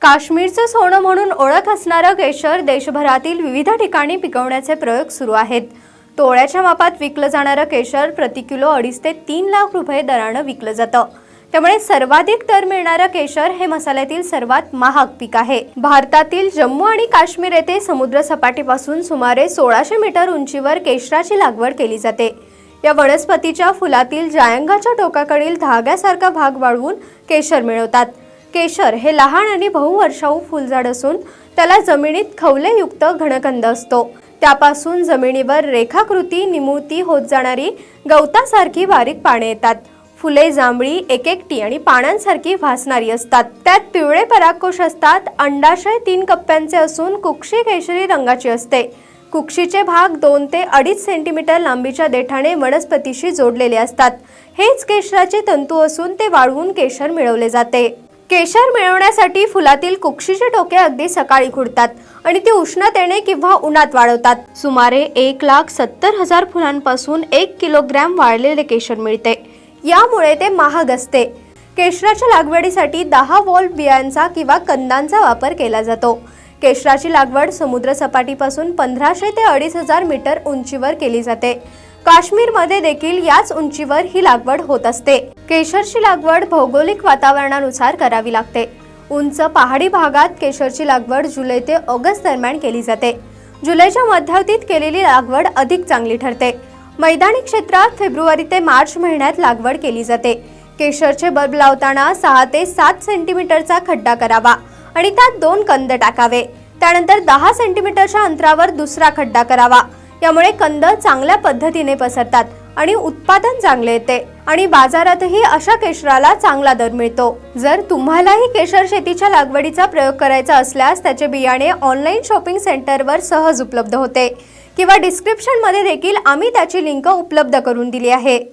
काश्मीरचं सोनं म्हणून ओळख असणारं केशर देशभरातील विविध ठिकाणी पिकवण्याचे प्रयोग सुरू आहेत। तोळ्याच्या मापात विकलं जाणारं केशर प्रति किलो 2.5 ते 3 लाख रुपये दरानं विकलं जातं। त्यामुळे सर्वाधिक दर मिळणारं केशर हे मसाल्यातील सर्वात महाग पीक आहे। भारतातील जम्मू आणि काश्मीर येथे समुद्र सपाटीपासून सुमारे 1600 मीटर उंचीवर केशराची लागवड केली जाते। या वनस्पतीच्या फुलातील जायंगाच्या टोकाकडील धाग्यासारखा भाग वाळवून केशर मिळवतात। केशर हे लहान आणि बहुवर्षाऊ फुलझाड असून त्याला जमिनीत खवलेयुक्त घनकंद असतो। त्यापासून जमिनीवर रेखाकृती निमुळती होत जाणारी गवतासारखी बारीक पाने येतात। फुले जांभळी एकेकटी आणि पानांसारखी भासणारी असतात। त्यात पिवळे परागकोश असतात। अंडाशय 3 कप्प्यांचे असून कुक्षी केशरी रंगाची असते। कुक्षीचे भाग 2 ते 2.5 सेंटीमीटर लांबीच्या देठाने वनस्पतीशी जोडलेले असतात। हेच केशराचे तंतू असून ते वाळवून केशर मिळवले जाते। केशर मिळवण्यासाठी फुलातील कुक्षीचे टोके अगदी सकाळी खुडतात आणि ती उष्णतेने किंवा उन्हात वाळवतात। सुमारे 1,70,000 फुलांपासून 1 किलोग्रॅम वाळलेले केशर मिळते। यामुळे ते महाग असते। केशराच्या लागवडीसाठी 10 वॉल्ट बियांचा किंवा कंदांचा वापर केला जातो। केशराची लागवड समुद्र सपाटीपासून 1500 ते 2500 मीटर उंचीवर केली जाते। काश्मीरमध्ये देखील याच उंचीवर ही लागवड होत असते। केशरची लागवड भौगोलिक वातावरणानुसार करावी लागते। उंच पहाडी भागात केशरची लागवड जुलै ते ऑगस्ट दरम्यान केली जाते। जुलैच्या मध्यावधीत केलेली लागवड अधिक चांगली ठरते। मैदानी क्षेत्रात फेब्रुवारी ते मार्च महिन्यात लागवड केली जाते। केशरचे बल्ब लावताना 6 ते 7 सेंटीमीटरचा खड्डा करावा आणि त्यात 2 कंद टाकावे। त्यानंतर 10 सेंटीमीटरच्या अंतरावर दुसरा खड्डा करावा। यामुळे कंद चांगल्या पद्धतीने पसरतात आणि उत्पादन चांगले येते आणि बाजारातही अशा केशराला चांगला दर मिळतो। जर तुम्हालाही केशर शेतीच्या लागवडीचा प्रयोग करायचा असल्यास त्याचे बियाणे ऑनलाईन शॉपिंग सेंटरवर सहज उपलब्ध होते किंवा डिस्क्रिप्शन मध्ये देखील आम्ही त्याची लिंक उपलब्ध करून दिली आहे।